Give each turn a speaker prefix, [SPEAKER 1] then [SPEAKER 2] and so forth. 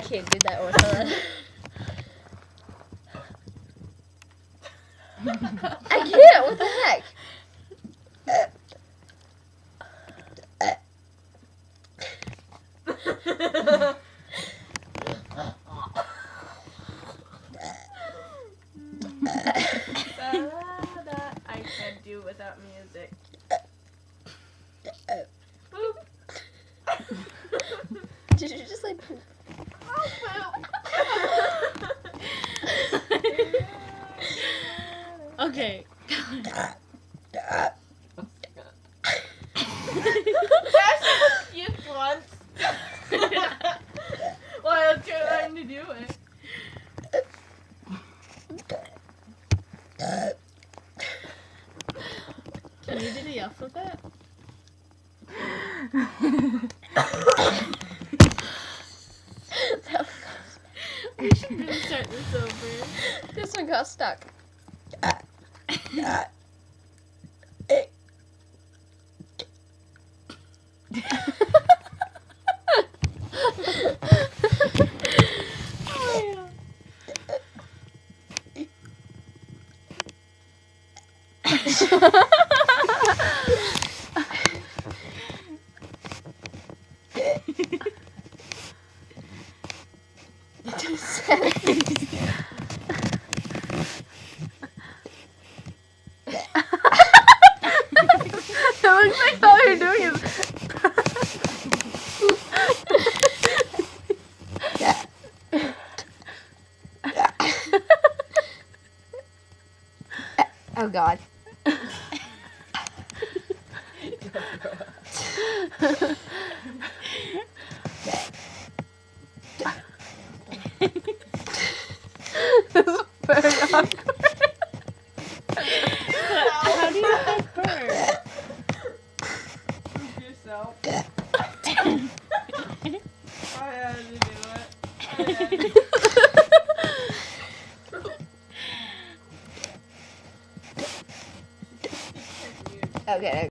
[SPEAKER 1] can't do that, Ursula. I can't. What the heck?
[SPEAKER 2] That I can't do without music. Boop.
[SPEAKER 1] Did you just like poop?
[SPEAKER 3] Okay.
[SPEAKER 2] That's cute once. While trying to do it.
[SPEAKER 3] Can you do the alphabet? We should really start this over.
[SPEAKER 1] This one got stuck.
[SPEAKER 4] It looks like all you're doing is.
[SPEAKER 1] Oh God.
[SPEAKER 4] This is very awkward.
[SPEAKER 3] How do you help her?
[SPEAKER 2] Poop yourself. I had to do it.
[SPEAKER 1] Okay.